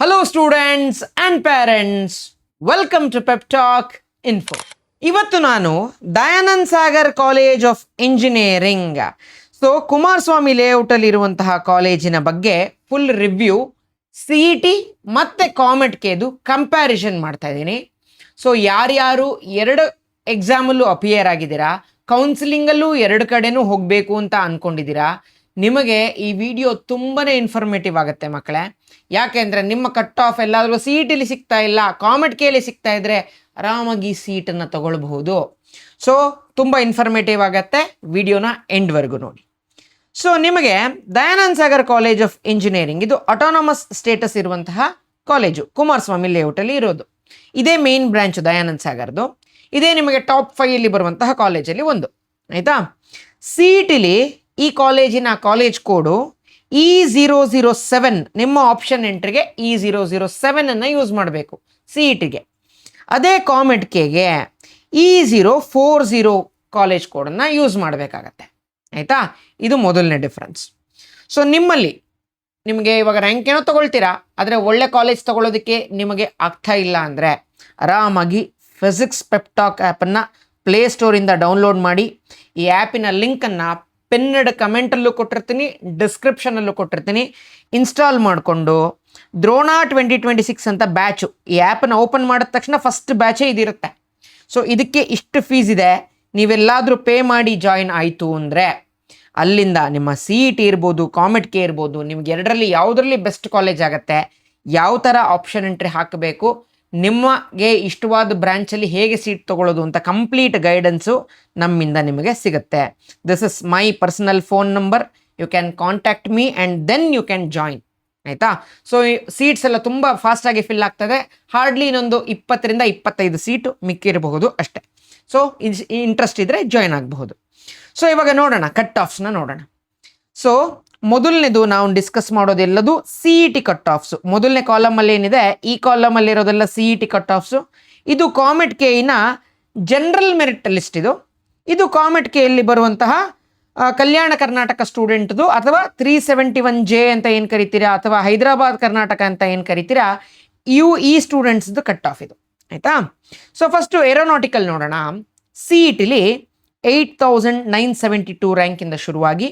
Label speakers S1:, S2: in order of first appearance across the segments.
S1: Hello students and parents, welcome to Pep Talk Info. ಇವತ್ತು ನಾನು Dayanand Sagar college of engineering Kumaraswamy ಲೇಔಟಲ್ಲಿ ಇರುವಂತಹ ಕಾಲೇಜಿನ ಬಗ್ಗೆ ಫುಲ್ ರಿವ್ಯೂ CET ಮತ್ತೆ ಕಾಮೆಟ್ ಕೆದು ಕಂಪ್ಯಾರಿಸನ್ ಮಾಡ್ತಾ ಇದ್ದೀನಿ. ಯಾರ್ಯಾರು ಎರಡು ಎಕ್ಸಾಮಲ್ಲೂ ಅಪಿಯರ್ ಆಗಿದ್ದೀರಾ, ಕೌನ್ಸಿಲಿಂಗಲ್ಲೂ ಎರಡು ಕಡೆನೂ ಹೋಗಬೇಕು ಅಂತ ಅಂದ್ಕೊಂಡಿದ್ದೀರಾ, ನಿಮಗೆ ಈ ವಿಡಿಯೋ ತುಂಬಾ ಇನ್ಫಾರ್ಮೇಟಿವ್ ಆಗುತ್ತೆ ಮಕ್ಕಳೇ. ಯಾಕೆಂದರೆ ನಿಮ್ಮ ಕಟ್ ಆಫ್ ಎಲ್ಲಾದರೂ CETಲಿ ಸಿಗ್ತಾ ಇಲ್ಲ, ಕಾಮೆಟ್ ಕೆಲಿ ಸಿಗ್ತಾ ಇದ್ದರೆ ಆರಾಮಾಗಿ ಸೀಟನ್ನು ತಗೊಳ್ಬಹುದು. ತುಂಬ ಇನ್ಫಾರ್ಮೇಟಿವ್ ಆಗುತ್ತೆ, ವಿಡಿಯೋನ ಎಂಡ್ವರೆಗೂ ನೋಡಿ. ನಿಮಗೆ Dayanand Sagar college of engineering ಇದು ಆಟೋನಮಸ್ ಸ್ಟೇಟಸ್ ಇರುವಂತಹ ಕಾಲೇಜು, ಕುಮಾರಸ್ವಾಮಿ ಲೇಔಟಲ್ಲಿ ಇರೋದು. ಇದೇ ಮೇನ್ ಬ್ರಾಂಚ್ ದಯಾನಂದ್ ಸಾಗರ್ದು. ಇದೇ ನಿಮಗೆ ಟಾಪ್ 5 ಬರುವಂತಹ ಕಾಲೇಜಲ್ಲಿ ಒಂದು, ಆಯಿತಾ. CETಲಿ ಈ ಕಾಲೇಜಿನ ಕಾಲೇಜ್ ಕೋಡು E007. ನಿಮ್ಮ ಆಪ್ಷನ್ ಎಂಟ್ರಿಗೆ E007 ಯೂಸ್ ಮಾಡಬೇಕು CETಗೆ. ಅದೇ ಕಾಮೆಟ್ ಕೆಗೆ E040 ಕಾಲೇಜ್ ಕೋಡನ್ನು ಯೂಸ್ ಮಾಡಬೇಕಾಗತ್ತೆ, ಆಯಿತಾ. ಇದು ಮೊದಲನೇ ಡಿಫ್ರೆನ್ಸ್. ನಿಮಗೆ ಇವಾಗ ರ್ಯಾಂಕ್ ಏನೋ ತೊಗೊಳ್ತೀರಾ, ಆದರೆ ಒಳ್ಳೆ ಕಾಲೇಜ್ ತೊಗೊಳ್ಳೋದಕ್ಕೆ ನಿಮಗೆ ಆಗ್ತಾ ಇಲ್ಲ ಅಂದರೆ ಆರಾಮಾಗಿ ಫಿಸಿಕ್ಸ್ ಪೆಪ್ಟಾಕ್ ಆ್ಯಪನ್ನು ಪ್ಲೇಸ್ಟೋರಿಂದ ಡೌನ್ಲೋಡ್ ಮಾಡಿ. ಈ ಆ್ಯಪಿನ ಲಿಂಕನ್ನು ಪಿನ್ನಡ್ ಕಮೆಂಟಲ್ಲೂ ಕೊಟ್ಟಿರ್ತೀನಿ, ಡಿಸ್ಕ್ರಿಪ್ಷನಲ್ಲೂ ಕೊಟ್ಟಿರ್ತೀನಿ. ಇನ್ಸ್ಟಾಲ್ ಮಾಡಿಕೊಂಡು ದ್ರೋಣ 2026 ಅಂತ ಬ್ಯಾಚು, ಈ ಆ್ಯಪನ್ನು ಓಪನ್ ಮಾಡಿದ ತಕ್ಷಣ ಫಸ್ಟ್ ಬ್ಯಾಚೇ ಇದಿರುತ್ತೆ. ಇದಕ್ಕೆ ಇಷ್ಟು ಫೀಸ್ ಇದೆ, ನೀವೆಲ್ಲಾದರೂ ಪೇ ಮಾಡಿ ಜಾಯಿನ್ ಆಯಿತು ಅಂದರೆ ಅಲ್ಲಿಂದ ನಿಮ್ಮ CET ಇರ್ಬೋದು, ಕಾಮೆಟ್ ಕೆ ಇರ್ಬೋದು, ನಿಮ್ಗೆ ಎರಡರಲ್ಲಿ ಯಾವುದರಲ್ಲಿ ಬೆಸ್ಟ್ ಕಾಲೇಜ್ ಆಗುತ್ತೆ, ಯಾವ ಥರ ಆಪ್ಷನ್ ಎಂಟ್ರಿ ಹಾಕಬೇಕು, ನಿಮಗೆ ಇಷ್ಟವಾದ ಬ್ರ್ಯಾಂಚಲ್ಲಿ ಹೇಗೆ ಸೀಟ್ ತೊಗೊಳ್ಳೋದು ಅಂತ ಕಂಪ್ಲೀಟ್ ಗೈಡೆನ್ಸು ನಮ್ಮಿಂದ ನಿಮಗೆ ಸಿಗುತ್ತೆ. This is my personal phone number, you can contact me and then you can join, ಆಯಿತಾ. ಸೀಟ್ಸ್ ಎಲ್ಲ ತುಂಬ ಫಾಸ್ಟಾಗಿ ಫಿಲ್ ಆಗ್ತದೆ. ಹಾರ್ಡ್ಲಿ ಇನ್ನೊಂದು 20ರಿಂದ 25 ಸೀಟು ಮಿಕ್ಕಿರಬಹುದು ಅಷ್ಟೇ. ಇಂಟ್ರೆಸ್ಟ್ ಇದ್ದರೆ ಜಾಯಿನ್ ಆಗಬಹುದು. ಇವಾಗ ನೋಡೋಣ, ಕಟ್ ಆಫ್ಸ್ನ ನೋಡೋಣ. ಮೊದಲನೇದು ನಾವು ಡಿಸ್ಕಸ್ ಮಾಡೋದೆಲ್ಲದು CET ಕಟ್ ಆಫ್ಸು. ಮೊದಲನೇ ಕಾಲಮಲ್ಲಿ ಏನಿದೆ, ಈ ಕಾಲಮಲ್ಲಿರೋದೆಲ್ಲ CET ಕಟ್ ಆಫ್ಸು. ಇದು ಕಾಮೆಟ್ ಕೆಯಿನ ಜನರಲ್ ಮೆರಿಟ್ ಲಿಸ್ಟ್. ಇದು ಕಾಮೆಟ್ ಕೆಯಲ್ಲಿ ಬರುವಂತಹ ಕಲ್ಯಾಣ ಕರ್ನಾಟಕ ಸ್ಟೂಡೆಂಟ್ದು, ಅಥವಾ 371J ಅಂತ ಏನು ಕರಿತೀರಾ, ಅಥವಾ ಹೈದರಾಬಾದ್ ಕರ್ನಾಟಕ ಅಂತ ಏನು ಕರಿತೀರಾ, ಈ ಸ್ಟೂಡೆಂಟ್ಸ್ದು ಕಟ್ ಆಫ್ ಇದು, ಆಯಿತಾ. ಫಸ್ಟು ಏರೋನಾಟಿಕಲ್ ನೋಡೋಣ. CETಲಿ 8,972 ರ್ಯಾಂಕಿಂದ ಶುರುವಾಗಿ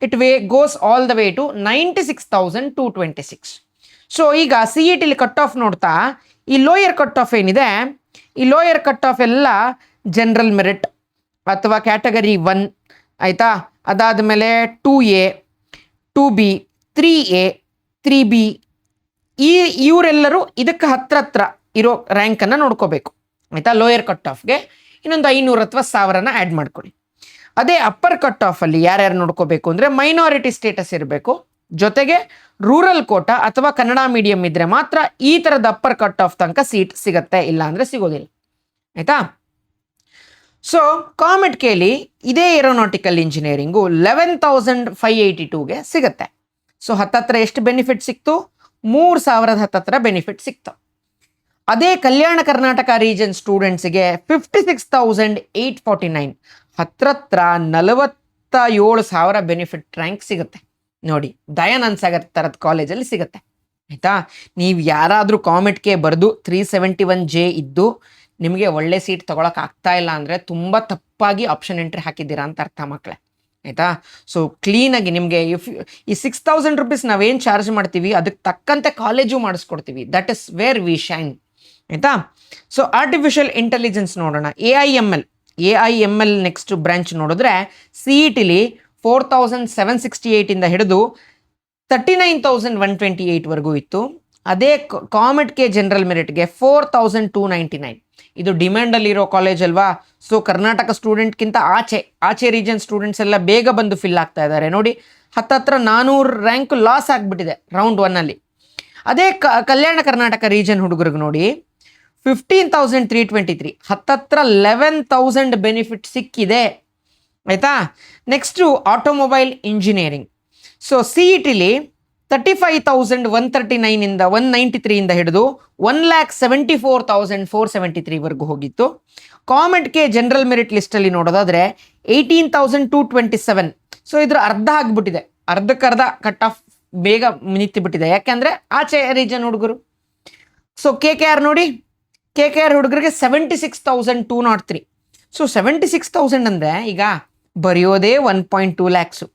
S1: it goes all the way to 96,226. ಈಗ CETಲಿ ಕಟ್ ಆಫ್ ನೋಡ್ತಾ, ಈ ಲೋಯರ್ ಕಟ್ ಆಫ್ ಏನಿದೆ, ಈ ಲೋಯರ್ ಕಟ್ ಆಫ್ ಎಲ್ಲ ಜನರಲ್ ಮೆರಿಟ್ ಅಥವಾ ಕ್ಯಾಟಗರಿ 1, ಆಯಿತಾ. ಅದಾದಮೇಲೆ 2A, 2B, 3A, 3B, ಇವರೆಲ್ಲರೂ ಇದಕ್ಕೆ ಹತ್ರ ಇರೋ ರ್ಯಾಂಕನ್ನು ನೋಡ್ಕೋಬೇಕು, ಆಯಿತಾ. ಲೋಯರ್ ಕಟ್ ಆಫ್ಗೆ ಇನ್ನೊಂದು 500 ಅಥವಾ 1000 ಆ್ಯಡ್ ಮಾಡ್ಕೊಳ್ಳಿ. ಅದೇ ಅಪ್ಪರ್ ಕಟ್ ಆಫಲ್ಲಿ ಯಾರ್ಯಾರು ನೋಡ್ಕೋಬೇಕು ಅಂದರೆ ಮೈನಾರಿಟಿ ಸ್ಟೇಟಸ್ ಇರಬೇಕು, ಜೊತೆಗೆ ರೂರಲ್ ಕೋಟಾ ಅಥವಾ ಕನ್ನಡ ಮೀಡಿಯಂ ಇದ್ದರೆ ಮಾತ್ರ ಈ ಥರದ ಅಪ್ಪರ್ ಕಟ್ ಆಫ್ ತನಕ ಸೀಟ್ ಸಿಗುತ್ತೆ, ಇಲ್ಲ ಅಂದರೆ ಸಿಗೋದಿಲ್ಲ, ಆಯಿತಾ. ಕಾಮೆಟ್ ಕೆಲಿ ಇದೇ ಏರೋನಾಟಿಕಲ್ ಇಂಜಿನಿಯರಿಂಗು 11,582ಗೆ ಸಿಗುತ್ತೆ. ಹತ್ತತ್ರ ಎಷ್ಟು ಬೆನಿಫಿಟ್ ಸಿಕ್ತು? 3,000 ಹತ್ತತ್ರ ಬೆನಿಫಿಟ್ ಸಿಕ್ತು. ಅದೇ ಕಲ್ಯಾಣ ಕರ್ನಾಟಕ ರೀಜನ್ ಸ್ಟೂಡೆಂಟ್ಸಿಗೆ 56,849, ಹತ್ರ 47,000 ಬೆನಿಫಿಟ್ ರ್ಯಾಂಕ್ ಸಿಗುತ್ತೆ. ನೋಡಿ, ದಯಾನಂದ್ ಸಾಗರ್ ಥರದ ಕಾಲೇಜಲ್ಲಿ ಸಿಗುತ್ತೆ, ಆಯಿತಾ. ನೀವು ಯಾರಾದರೂ ಕಾಮೆಟ್ ಕೆ ಬರೆದು 371J ಇದ್ದು ನಿಮಗೆ ಒಳ್ಳೆ ಸೀಟ್ ತೊಗೊಳಕ್ಕೆ ಆಗ್ತಾ ಇಲ್ಲ ಅಂದರೆ ತುಂಬ ತಪ್ಪಾಗಿ ಆಪ್ಷನ್ ಎಂಟ್ರಿ ಹಾಕಿದ್ದೀರಾ ಅಂತ ಅರ್ಥ ಮಕ್ಕಳೇ, ಆಯಿತಾ. ಕ್ಲೀನಾಗಿ ನಿಮಗೆ ಈ 6,000 ರುಪೀಸ್ ನಾವೇನು ಚಾರ್ಜ್ ಮಾಡ್ತೀವಿ ಅದಕ್ಕೆ ತಕ್ಕಂತೆ ಕಾಲೇಜು ಮಾಡಿಸ್ಕೊಡ್ತೀವಿ. That is where we shine, ಆಯಿತಾ. ಆರ್ಟಿಫಿಷಿಯಲ್ ಇಂಟೆಲಿಜೆನ್ಸ್ ನೋಡೋಣ. AI/ML ನೆಕ್ಸ್ಟ್ ಬ್ರಾಂಚ್ ನೋಡಿದ್ರೆ CETಲಿ 4,768 ಹಿಡಿದು 39,128ವರೆಗೂ ಇತ್ತು. ಅದೇ ಕಾಮೆಟ್ ಕೆ ಜನರಲ್ ಮೆರಿಟ್ಗೆ 4,299. ಇದು ಡಿಮ್ಯಾಂಡಲ್ಲಿರೋ ಕಾಲೇಜ್ ಅಲ್ವಾ. ಕರ್ನಾಟಕ ಸ್ಟೂಡೆಂಟ್ಗಿಂತ ಆಚೆ ರೀಜನ್ ಸ್ಟೂಡೆಂಟ್ಸ್ ಎಲ್ಲ ಬೇಗ ಬಂದು ಫಿಲ್ ಆಗ್ತಾ ಇದ್ದಾರೆ. ನೋಡಿ, ಹತ್ತತ್ರ 400 ರ್ಯಾಂಕ್ ಲಾಸ್ ಆಗಿಬಿಟ್ಟಿದೆ ರೌಂಡ್ 1ಅಲ್ಲಿ. ಅದೇ ಕಲ್ಯಾಣ ಕರ್ನಾಟಕ ರೀಜನ್ ಹುಡುಗರಿಗೆ ನೋಡಿ 15,323, ಹತ್ತತ್ರ 11,000 ಬೆನಿಫಿಟ್ ಸಿಕ್ಕಿದೆ, ಆಯಿತಾ. Next automobile engineering. CETಲಿ 35,139 193 ಹಿಡಿದು 1,74,473ವರೆಗೂ ಹೋಗಿತ್ತು. ಕಾಮೆಟ್ ಕೆ ಜನರಲ್ ಮೆರಿಟ್ ಲಿಸ್ಟಲ್ಲಿ ನೋಡೋದಾದರೆ 18,227. ಇದ್ರ ಅರ್ಧ ಆಗಿಬಿಟ್ಟಿದೆ, ಅರ್ಧಕ್ಕರ್ಧ ಕಟ್ ಆಫ್ ಬೇಗ ನಿಂತು ಬಿಟ್ಟಿದೆ. ಯಾಕೆಂದರೆ ಆಚೆ ರೀಜನ್ ಹುಡುಗರು ಸೊ KKR ನೋಡಿ, KKR ಹುಡುಗರಿಗೆ 76,203. ಸೊ 76,000 ಅಂದರೆ ಈಗ ಬರೆಯೋದೇ 1.2 ಲ್ಯಾಕ್ಸು.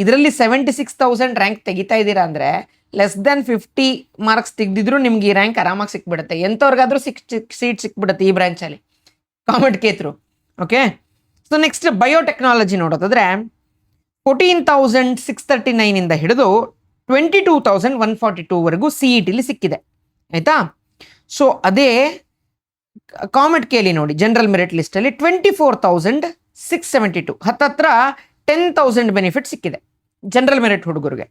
S1: ಇದರಲ್ಲಿ 76,000 ರ್ಯಾಂಕ್ ತೆಗಿತಾ ಇದ್ದೀರಾ ಅಂದರೆ ಲೆಸ್ ದೆನ್ 50 ಮಾರ್ಕ್ಸ್ ತೆಗೆದಿದ್ರು ನಿಮ್ಗೆ ಈ ರ್ಯಾಂಕ್ ಆರಾಮಾಗಿ ಸಿಕ್ಬಿಡುತ್ತೆ. ಎಂಥವ್ರಿಗಾದ್ರೂ ಸೀಟ್ ಸಿಕ್ಬಿಡುತ್ತೆ ಈ ಬ್ರಾಂಚಲ್ಲಿ COMEDK through. Okay, so next biotechnology ನೋಡೋದಾದ್ರೆ 14,639 ಇಂದ ಹಿಡಿದು 22,142 CETಲಿ ಸಿಕ್ಕಿದೆ. ಆಯಿತಾ? ಸೊ ಅದೇ ಕಾಮೆಟ್ ಕೇಳಿ ನೋಡಿ, ಜನರಲ್ ಮೆರಿಟ್ ಲಿಸ್ಟಲ್ಲಿ 24,672, ಹತ್ತತ್ರ 10,000 ಬೆನಿಫಿಟ್ ಸಿಕ್ಕಿದೆ ಜನರಲ್ ಮೆರಿಟ್ ಹುಡುಗರಿಗೆ.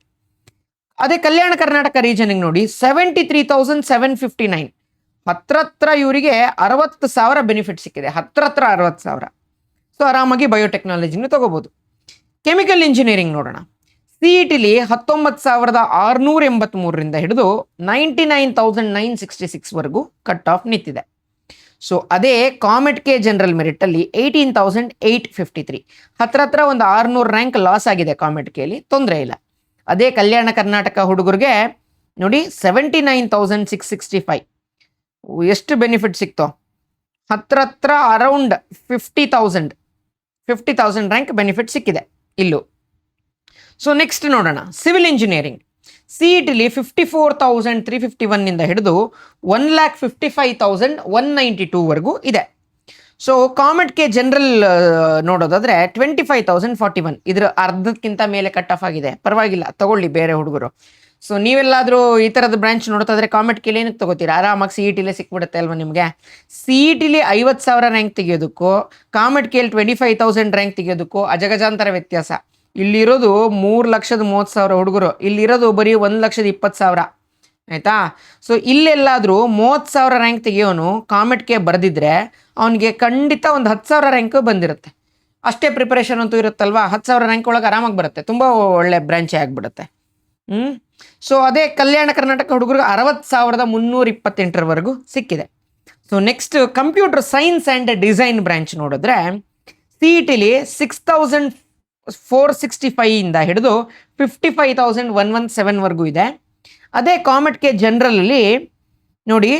S1: ಅದೇ ಕಲ್ಯಾಣ ಕರ್ನಾಟಕ ರೀಜನಿಗೆ ನೋಡಿ 73,759, ಹತ್ರತ್ರ ಇವರಿಗೆ 60,000 ಬೆನಿಫಿಟ್ ಸಿಕ್ಕಿದೆ, ಹತ್ರತ್ರ 60,000. ಸೊ ಆರಾಮಾಗಿ ಬಯೋಟೆಕ್ನಾಲಜಿನೂ ತಗೋಬೋದು. ಕೆಮಿಕಲ್ ಇಂಜಿನಿಯರಿಂಗ್ ನೋಡೋಣ. CETಲಿ 19,683 ಹಿಡಿದು 99,966 ಕಟ್ ಆಫ್ ನಿಂತಿದೆ. ಸೊ ಅದೇ ಕಾಮೆಟ್ ಕೆ ಜನರಲ್ ಮೆರಿಟಲ್ಲಿ 18,853, ಹತ್ರತ್ರ ಒಂದು 600 ರ್ಯಾಂಕ್ ಲಾಸ್ ಆಗಿದೆ ಕಾಮೆಟ್ ಕೆಲಿ, ತೊಂದರೆ ಇಲ್ಲ. ಅದೇ ಕಲ್ಯಾಣ ಕರ್ನಾಟಕ ಹುಡುಗರಿಗೆ ನೋಡಿ 79,665, ಎಷ್ಟು ಬೆನಿಫಿಟ್ ಸಿಕ್ತೋ, ಹತ್ರತ್ರ ಅರೌಂಡ್ 50,000 ರ್ಯಾಂಕ್ ಬೆನಿಫಿಟ್ ಸಿಕ್ಕಿದೆ ಇಲ್ಲೂ. ಸೊ ನೆಕ್ಸ್ಟ್ ನೋಡೋಣ ಸಿವಿಲ್ ಇಂಜಿನಿಯರಿಂಗ್. CETಲಿ 54,351 ಹಿಡಿದು 1,55,192 ಇದೆ. ಸೊ ಕಾಮೆಟ್ ಕೆ ಜನರಲ್ ನೋಡೋದಾದ್ರೆ 25,041, ಇದರ ಅರ್ಧಕ್ಕಿಂತ ಮೇಲೆ ಕಟ್ ಆಫ್ ಆಗಿದೆ. ಪರವಾಗಿಲ್ಲ, ತಗೊಳ್ಳಿ ಬೇರೆ ಹುಡುಗರು. ಸೊ ನೀವೆಲ್ಲಾದರೂ ಈ ಥರದ ಬ್ರಾಂಚ್ ನೋಡ್ತಾಯಿದ್ರೆ ಕಾಮೆಟ್ ಕೇಳಿ ಏನಕ್ಕೆ ತಗೋತೀರಾ? ಆರಾಮಾಗಿ CETಲೇ ಸಿಕ್ಬಿಡುತ್ತೆ ಅಲ್ವಾ ನಿಮಗೆ. CETಲಿ 50,000 ರ್ಯಾಂಕ್ ತೆಗೆಯೋದಕ್ಕೂ ಕಾಮೆಟ್ ಕೇಳಿ 25,000 ರ್ಯಾಂಕ್ ತೆಗೆಯೋದಕ್ಕೂ ಅಜಗಜಾಂತರ ವ್ಯತ್ಯಾಸ. ಇಲ್ಲಿರೋದು 3,30,000 ಹುಡುಗರು, ಇಲ್ಲಿರೋದು ಬರೀ 1,20,000. ಆಯಿತಾ? ಸೊ ಇಲ್ಲೆಲ್ಲಾದರೂ 30,000 ರ್ಯಾಂಕ್ ತೆಗಿಯೋನು ಕಾಮೆಟ್ಗೆ ಬರೆದಿದ್ರೆ ಅವನಿಗೆ ಖಂಡಿತ ಒಂದು 10,000 ರ್ಯಾಂಕ್ ಬಂದಿರುತ್ತೆ. ಅಷ್ಟೇ ಪ್ರಿಪರೇಷನ್ ಅಂತೂ ಇರುತ್ತಲ್ವಾ, 10,000 ರ್ಯಾಂಕ್ ಒಳಗೆ ಆರಾಮಾಗಿ ಬರುತ್ತೆ, ತುಂಬ ಒಳ್ಳೆ ಬ್ರಾಂಚೇ ಆಗಿಬಿಡುತ್ತೆ. ಸೊ ಅದೇ ಕಲ್ಯಾಣ ಕರ್ನಾಟಕ ಹುಡುಗರಿಗೆ 60,328 ಸಿಕ್ಕಿದೆ. So next computer science and design branch ನೋಡಿದ್ರೆ CETಲಿ 6,465 ಹಿಡಿದು 55,117 ಇದೆ. ಅದೇ ಕಾಮೆಟ್ ಕೆ ಜನರಲಲ್ಲಿ ನೋಡಿ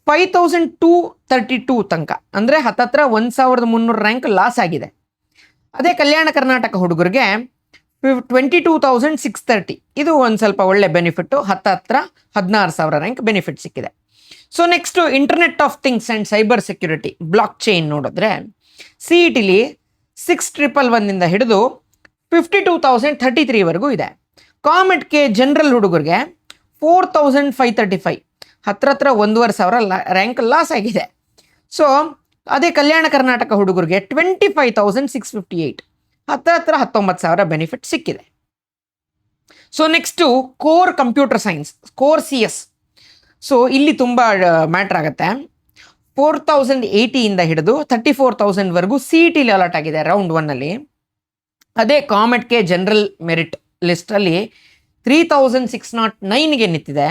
S1: 5,232 ತನಕ, ಅಂದರೆ ಹತ್ತತ್ರ 1,300 ರ್ಯಾಂಕ್ ಲಾಸ್ ಆಗಿದೆ. ಅದೇ ಕಲ್ಯಾಣ ಕರ್ನಾಟಕ ಹುಡುಗರಿಗೆ 22,630, ಇದು ಒಂದು ಸ್ವಲ್ಪ ಒಳ್ಳೆ ಬೆನಿಫಿಟ್ಟು, ಹತ್ತತ್ರ 16,000 ರ್ಯಾಂಕ್ ಬೆನಿಫಿಟ್ ಸಿಕ್ಕಿದೆ. So next internet of things and cyber security blockchain ನೋಡಿದ್ರೆ CETಲಿ 6,111 ಹಿಡಿದು 52,033 ಇದೆ. ಕಾಮೆಟ್ ಕೆ ಜನರಲ್ ಹುಡುಗರಿಗೆ 4,535, ಹತ್ರತ್ರ 1,500 ರ್ಯಾಂಕ್ ಲಾಸ್ ಆಗಿದೆ. ಸೊ ಅದೇ ಕಲ್ಯಾಣ ಕರ್ನಾಟಕ ಹುಡುಗರಿಗೆ 25,658, ಹತ್ತತ್ರ 19,000 ಬೆನಿಫಿಟ್ ಸಿಕ್ಕಿದೆ. So next core computer science, core CS. So ಇಲ್ಲಿ ತುಂಬ ಮ್ಯಾಟ್ರ್ ಆಗುತ್ತೆ. 4,080 ಹಿಡಿದು 34,000 CETಲಿ ಅಲಾಟ್ ಆಗಿದೆ ರೌಂಡ್ 1ಅಲ್ಲಿ. ಅದೇ ಕಾಮೆಟ್ ಕೆ ಜನರಲ್ ಮೆರಿಟ್ ಲಿಸ್ಟಲ್ಲಿ 3,609ಗೆ ನಿಂತಿದೆ.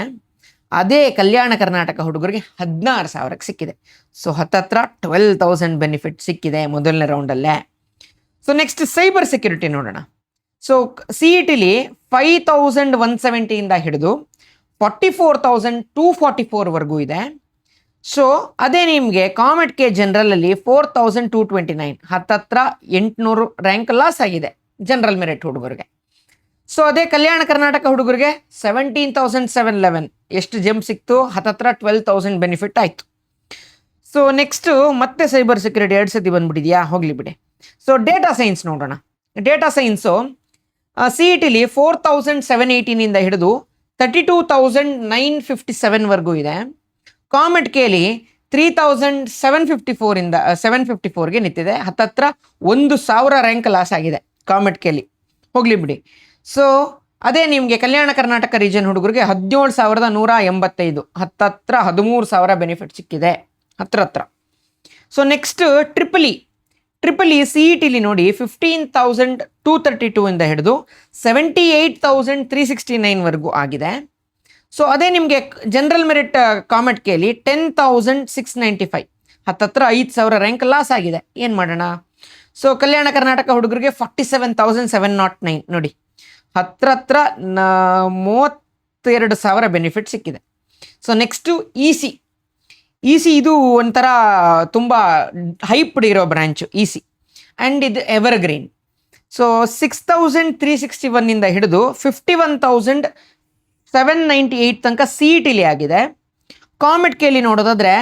S1: ಅದೇ ಕಲ್ಯಾಣ ಕರ್ನಾಟಕ ಹುಡುಗರಿಗೆ 16,000 ಸಿಕ್ಕಿದೆ. ಸೊ ಹತ್ತತ್ರ 12,000 ಬೆನಿಫಿಟ್ ಸಿಕ್ಕಿದೆ ಮೊದಲನೇ ರೌಂಡಲ್ಲೇ. ಸೊ ನೆಕ್ಸ್ಟ್ ಸೈಬರ್ ಸೆಕ್ಯೂರಿಟಿ ನೋಡೋಣ. ಸೊ CETಲಿ 5,170 ಹಿಡಿದು 44,244 ಇದೆ. ಸೊ ಅದೇ ನಿಮಗೆ ಕಾಮೆಟ್ ಕೆ ಜನರಲಲ್ಲಿ 4,229, ಹತ್ತತ್ರ 800 ರ್ಯಾಂಕ್ ಲಾಸ್ ಆಗಿದೆ ಜನರಲ್ ಮೆರಿಟ್ ಹುಡುಗರಿಗೆ. ಸೊ ಅದೇ ಕಲ್ಯಾಣ ಕರ್ನಾಟಕ ಹುಡುಗರಿಗೆ 17,711, ಎಷ್ಟು ಜಂಪ್ ಸಿಕ್ತು, ಹತ್ತತ್ರ 12,000 ಬೆನಿಫಿಟ್ ಆಯಿತು. ಸೊ ನೆಕ್ಸ್ಟು ಮತ್ತೆ ಸೈಬರ್ ಸೆಕ್ಯೂರಿಟಿ 2 ಸತಿ ಬಂದುಬಿಟ್ಟಿದೆಯಾ, ಹೋಗಲಿ ಬಿಡಿ. ಸೊ ಡೇಟಾ ಸೈನ್ಸ್ ನೋಡೋಣ. ಡೇಟಾ ಸೈನ್ಸು CETಲಿ 4,718 ಹಿಡಿದು 32,957 ಇದೆ. ಕಾಮೆಟ್ ಕೇಳಿ 3,754ಗೆ ನಿಂತಿದೆ, ಹತ್ತತ್ರ 1,000 ರ್ಯಾಂಕ್ ಲಾಸ್ ಆಗಿದೆ ಕಾಮೆಟ್ ಕೇಳಿ, ಹೋಗಲಿ ಬಿಡಿ. ಸೊ ಅದೇ ನಿಮಗೆ ಕಲ್ಯಾಣ ಕರ್ನಾಟಕ ರೀಜನ್ ಹುಡುಗರಿಗೆ 17,185, ಹತ್ತತ್ರ 13,000 ಬೆನಿಫಿಟ್ ಸಿಕ್ಕಿದೆ ಹತ್ರ. ಸೊ ನೆಕ್ಸ್ಟ್ ಟ್ರಿಪಲ್ ಇ CETಲಿ ನೋಡಿ 15,232 ಹಿಡಿದು 78,369 ಆಗಿದೆ. ಸೊ ಅದೇ ನಿಮಗೆ ಜನರಲ್ ಮೆರಿಟ್ ಕಾಮೆಟ್ ಕೇಳಿ 10,695, ಹತ್ತತ್ರ 5,000 ರ್ಯಾಂಕ್ ಲಾಸ್ ಆಗಿದೆ, ಏನು ಮಾಡೋಣ. ಸೊ ಕಲ್ಯಾಣ ಕರ್ನಾಟಕ ಹುಡುಗರಿಗೆ 47,709 ನೋಡಿ, ಹತ್ರತ್ರ 32,000 ಬೆನಿಫಿಟ್ ಸಿಕ್ಕಿದೆ. So next EC E C ಇದು ಒಂಥರ ತುಂಬ ಹೈಪ್ಡ್ ಇರೋ ಬ್ರ್ಯಾಂಚು ಇ ಸಿ, ಆ್ಯಂಡ್ ಇದು ಎವರ್ಗ್ರೀನ್. ಸೊ 6361ಇಂದ ಹಿಡಿದು 51,798 ತನಕ ಸಿ ಇ ಟಿಲಿ ಆಗಿದೆ. ಕಾಮೆಟ್ ಕೆಲಿ ನೋಡೋದಾದರೆ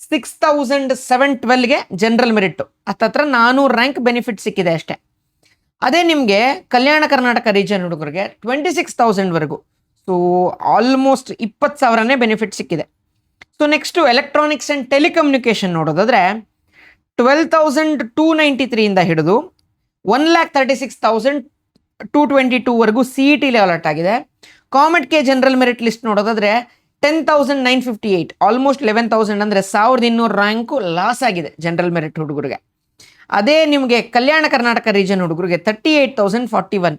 S1: 6,712ಗೆ ಜನರಲ್ ಮೆರಿಟ್ಟು, ಹತ್ತತ್ರ 400 ರ್ಯಾಂಕ್ ಬೆನಿಫಿಟ್ ಸಿಕ್ಕಿದೆ ಅಷ್ಟೇ. ಅದೇ ನಿಮಗೆ ಕಲ್ಯಾಣ ಕರ್ನಾಟಕ ರೀಜನ್ ಹುಡುಗರಿಗೆ 26,000ವರೆಗೂ, ಸೊ ಆಲ್ಮೋಸ್ಟ್ 20,000ನೇ ಬೆನಿಫಿಟ್ ಸಿಕ್ಕಿದೆ. So next electronics and telecommunication ನೋಡೋದಾದರೆ 12,293ಇಂದ ಹಿಡಿದು 1,36,222ವರೆಗೂ ಸಿ ಇ ಟಿಲಿ ಅಲರ್ಟ್ ಆಗಿದೆ. Comet K general merit list ನೋಡೋದಾದರೆ 10,958, ಆಲ್ಮೋಸ್ಟ್ 11,000 ಅಂದರೆ 1,200 ರ್ಯಾಂಕು ಲಾಸ್ ಆಗಿದೆ ಜನರಲ್ ಮೆರಿಟ್ ಹುಡುಗರಿಗೆ. ಅದೇ ನಿಮಗೆ ಕಲ್ಯಾಣ ಕರ್ನಾಟಕ ರೀಜನ್ ಹುಡುಗರಿಗೆ 38,041,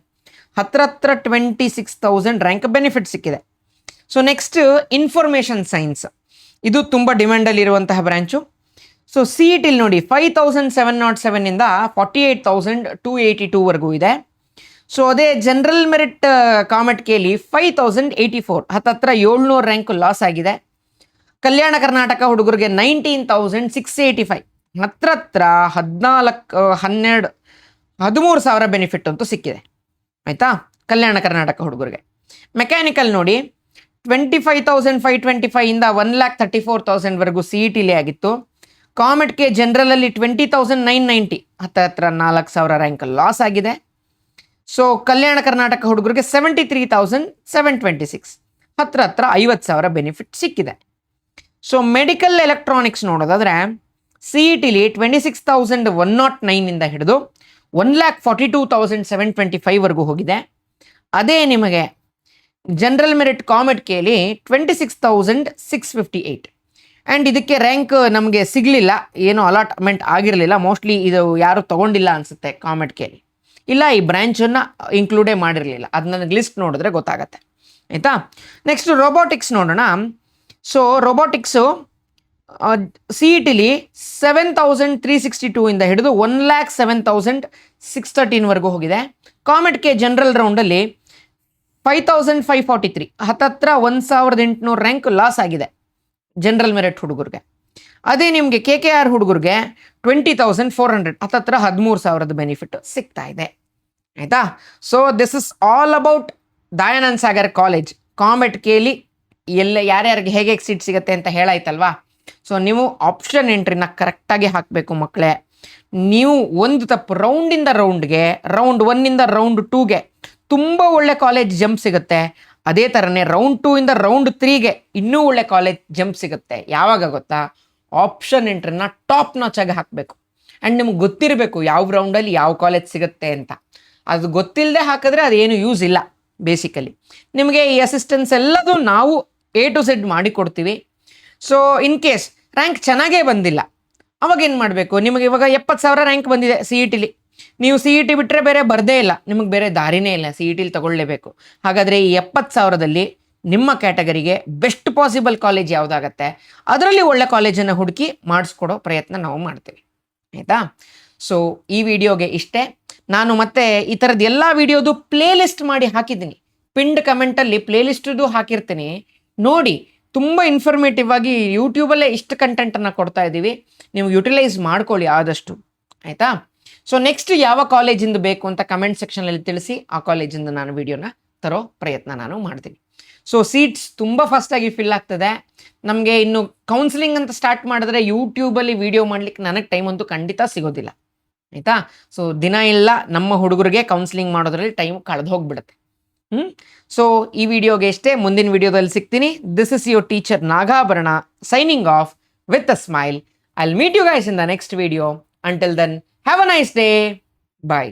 S1: ಹತ್ರ 26,000 ರ್ಯಾಂಕ್ ಬೆನಿಫಿಟ್ ಸಿಕ್ಕಿದೆ. ಸೊ ನೆಕ್ಸ್ಟ್ ಇನ್ಫಾರ್ಮೇಷನ್ ಸೈನ್ಸ್, ಇದು ತುಂಬ ಡಿಮ್ಯಾಂಡಲ್ಲಿರುವಂತಹ ಬ್ರ್ಯಾಂಚು. ಸೊ ಸಿ ಇ ಟಿಲಿ ನೋಡಿ 5,707ಇಂದ 48,282ವರೆಗೂ ಇದೆ. ಸೊ ಅದೇ ಜನರಲ್ ಮೆರಿಟ್ ಕಾಮೆಟ್ ಕೆಲಿ 5,084, ಹತ್ತತ್ರ 700 ರ್ಯಾಂಕ್ ಲಾಸ್ ಆಗಿದೆ. ಕಲ್ಯಾಣ ಕರ್ನಾಟಕ ಹುಡುಗರಿಗೆ 19,685, ಹತ್ರ 13,000 ಬೆನಿಫಿಟ್ ಅಂತೂ ಸಿಕ್ಕಿದೆ. ಆಯಿತಾ, ಕಲ್ಯಾಣ ಕರ್ನಾಟಕ ಹುಡುಗರಿಗೆ. ಮೆಕ್ಯಾನಿಕಲ್ ನೋಡಿ 25,525ಇಂದ 1,34,000ವರೆಗೂ ಸಿ ಇ ಟಿಲಿ ಆಗಿತ್ತು. ಕಾಮೆಟ್ ಕೆ ಜನರಲಲ್ಲಿ 20,990, ಹತ್ರ 4,000 ರ್ಯಾಂಕ್ ಲಾಸ್ ಆಗಿದೆ. ಸೊ ಕಲ್ಯಾಣ ಕರ್ನಾಟಕ ಹುಡುಗರಿಗೆ 73,726, ಹತ್ರ 50,000 ಬೆನಿಫಿಟ್ ಸಿಕ್ಕಿದೆ. ಸೊ ಮೆಡಿಕಲ್ ಎಲೆಕ್ಟ್ರಾನಿಕ್ಸ್ ನೋಡೋದಾದರೆ ಸಿ ಇ ಟಿಲಿ 26,109ಇಂದ ಹಿಡಿದು 1,42,725ವರೆಗೂ ಹೋಗಿದೆ. ಅದೇ ನಿಮಗೆ ಜನರಲ್ ಮೆರಿಟ್ ಕಾಮೆಟ್ ಕೆಲಿ 26,658, ಆ್ಯಂಡ್ ಇದಕ್ಕೆ ರ್ಯಾಂಕ್ ನಮಗೆ ಸಿಗಲಿಲ್ಲ, ಏನೋ ಅಲಾಟ್ಮೆಂಟ್ ಆಗಿರಲಿಲ್ಲ. ಮೋಸ್ಟ್ಲಿ ಇದು ಯಾರು ತೊಗೊಂಡಿಲ್ಲ ಅನಿಸುತ್ತೆ ಕಾಮೆಟ್ ಕೆಲಿ, ಇಲ್ಲ ಈ ಬ್ರ್ಯಾಂಚನ್ನು ಇನ್ಕ್ಲೂಡೇ ಮಾಡಿರಲಿಲ್ಲ. ಅದು ನನಗೆ ಲಿಸ್ಟ್ ನೋಡಿದ್ರೆ ಗೊತ್ತಾಗತ್ತೆ. ಆಯಿತಾ, ನೆಕ್ಸ್ಟ್ ರೋಬೋಟಿಕ್ಸ್ ನೋಡೋಣ. ಸೊ ರೋಬೋಟಿಕ್ಸು ಸಿ ಇ ಟಿಲಿ 7,362ಇಂದ ಹಿಡಿದು 1,07,613ವರೆಗೂ ಹೋಗಿದೆ. ಕಾಮೆಟ್ ಕೆ ಜನರಲ್ ರೌಂಡಲ್ಲಿ 5,543, ಹತ್ತತ್ರ 1,800 ರ್ಯಾಂಕ್ ಲಾಸ್ ಆಗಿದೆ ಜನರಲ್ ಮೆರಿಟ್ ಹುಡುಗರಿಗೆ. ಅದೇ ನಿಮಗೆ ಕೆ ಕೆ ಆರ್ ಹುಡುಗರಿಗೆ 20,400, ಹತ್ತತ್ರ 13,000 ಬೆನಿಫಿಟ್ ಸಿಗ್ತಾ ಇದೆ. ಆಯಿತಾ, so this is all about Dayananda Sagar college. ಕಾಮೆಟ್ ಕೆಲಿ ಎಲ್ಲ ಯಾರ್ಯಾರಿಗೆ ಹೇಗೆ ಸೀಟ್ ಸಿಗುತ್ತೆ ಅಂತ ಹೇಳಾಯ್ತಲ್ವಾ. ಸೊ ನೀವು ಆಪ್ಷನ್ ಎಂಟ್ರಿನ ಕರೆಕ್ಟಾಗಿ ಹಾಕಬೇಕು ಮಕ್ಕಳೇ. ನೀವು ಒಂದು ತಪ್ಪು ರೌಂಡಿಂದ ರೌಂಡ್ಗೆ, ರೌಂಡ್ 1ಇಂದ ರೌಂಡ್ 2ಗೆ ತುಂಬ ಒಳ್ಳೆ ಕಾಲೇಜ್ ಜಂಪ್ ಸಿಗುತ್ತೆ. ಅದೇ ಥರನೇ ರೌಂಡ್ 2ಇಂದ ರೌಂಡ್ 3ಗೆ ಇನ್ನೂ ಒಳ್ಳೆ ಕಾಲೇಜ್ ಜಂಪ್ ಸಿಗುತ್ತೆ. ಯಾವಾಗ ಗೊತ್ತಾ, ಆಪ್ಷನ್ ಎಂಟ್ರಿನ ಟಾಪ್ ನಾಚಾಗಿ ಹಾಕಬೇಕು. ಆ್ಯಂಡ್ ನಿಮ್ಗೆ ಗೊತ್ತಿರಬೇಕು ಯಾವ ರೌಂಡಲ್ಲಿ ಯಾವ ಕಾಲೇಜ್ ಸಿಗುತ್ತೆ ಅಂತ. ಅದು ಗೊತ್ತಿಲ್ಲದೆ ಹಾಕಿದ್ರೆ ಅದೇನು ಯೂಸ್ ಇಲ್ಲ. ಬೇಸಿಕಲಿ ನಿಮಗೆ ಈ ಅಸಿಸ್ಟೆನ್ಸ್ ಎಲ್ಲದೂ ನಾವು A to Z ಮಾಡಿ ಕೊಡ್ತೀವಿ. ಸೊ ಇನ್ ಕೇಸ್ ರ್ಯಾಂಕ್ ಚೆನ್ನಾಗೇ ಬಂದಿಲ್ಲ ಅವಾಗ ಏನು ಮಾಡಬೇಕು, ನಿಮಗೆ ಇವಾಗ 70,000 ರ್ಯಾಂಕ್ ಬಂದಿದೆ ಸಿ ಇ ಟಿಲಿ, ನೀವು ಸಿ ಇ ಟಿ ಬಿಟ್ಟರೆ ಬೇರೆ ಬರದೇ ಇಲ್ಲ, ನಿಮಗೆ ಬೇರೆ ದಾರಿನೇ ಇಲ್ಲ, ಸಿ ಇ ಟಿಲಿ ತಗೊಳ್ಳೇಬೇಕು. ಹಾಗಾದರೆ ಈ 70,000ದಲ್ಲಿ ನಿಮ್ಮ ಕ್ಯಾಟಗರಿಗೆ ಬೆಸ್ಟ್ ಪಾಸಿಬಲ್ ಕಾಲೇಜ್ ಯಾವುದಾಗತ್ತೆ ಅದರಲ್ಲಿ ಒಳ್ಳೆ ಕಾಲೇಜನ್ನು ಹುಡುಕಿ ಮಾಡಿಸ್ಕೊಡೋ ಪ್ರಯತ್ನ ನಾವು ಮಾಡ್ತೀವಿ. ಆಯಿತಾ, ಸೊ ಈ ವಿಡಿಯೋಗೆ ಇಷ್ಟೇ. ನಾನು ಮತ್ತೆ ಈ ಥರದ್ದು ಎಲ್ಲ ವಿಡಿಯೋದು ಪ್ಲೇ ಲಿಸ್ಟ್ ಮಾಡಿ ಹಾಕಿದ್ದೀನಿ. ಪಿಂಡ್ ಕಮೆಂಟಲ್ಲಿ ಪ್ಲೇ ಲಿಸ್ಟದು ಹಾಕಿರ್ತೀನಿ ನೋಡಿ. ತುಂಬ ಇನ್ಫಾರ್ಮೇಟಿವ್ ಆಗಿ ಯೂಟ್ಯೂಬಲ್ಲೇ ಇಷ್ಟು ಕಂಟೆಂಟನ್ನು ಕೊಡ್ತಾ ಇದ್ದೀವಿ, ನೀವು ಯುಟಿಲೈಸ್ ಮಾಡ್ಕೊಳ್ಳಿ ಆದಷ್ಟು. ಆಯಿತಾ, ಸೊ ನೆಕ್ಸ್ಟ್ ಯಾವ ಕಾಲೇಜಿಂದ ಬೇಕು ಅಂತ ಕಮೆಂಟ್ ಸೆಕ್ಷನಲ್ಲಿ ತಿಳಿಸಿ, ಆ ಕಾಲೇಜಿಂದ ನಾನು ವಿಡಿಯೋನ ತರೋ ಪ್ರಯತ್ನ ನಾನು ಮಾಡ್ತೀನಿ. ಸೊ ಸೀಟ್ಸ್ ತುಂಬ ಫಾಸ್ಟಾಗಿ ಫಿಲ್ ಆಗ್ತದೆ. ನಮಗೆ ಇನ್ನು ಕೌನ್ಸಿಲಿಂಗ್ ಅಂತ ಸ್ಟಾರ್ಟ್ ಮಾಡಿದ್ರೆ ಯೂಟ್ಯೂಬಲ್ಲಿ ವಿಡಿಯೋ ಮಾಡಲಿಕ್ಕೆ ನನಗೆ ಟೈಮ್ ಅಂತೂ ಖಂಡಿತ ಸಿಗೋದಿಲ್ಲ. ಆಯಿತಾ, ಸೊ ದಿನ ಇಲ್ಲ ನಮ್ಮ ಹುಡುಗರಿಗೆ ಕೌನ್ಸಿಲಿಂಗ್ ಮಾಡೋದ್ರಲ್ಲಿ ಟೈಮ್ ಕಳೆದು ಹೋಗ್ಬಿಡುತ್ತೆ. ಸೊ ಈ ವಿಡಿಯೋಗೆ ಇಷ್ಟೇ, ಮುಂದಿನ ವಿಡಿಯೋದಲ್ಲಿ ಸಿಗ್ತೀನಿ. This is your teacher Nagabharana signing off with a smile. I will meet you guys in the next video. Until then, have a nice day. Bye.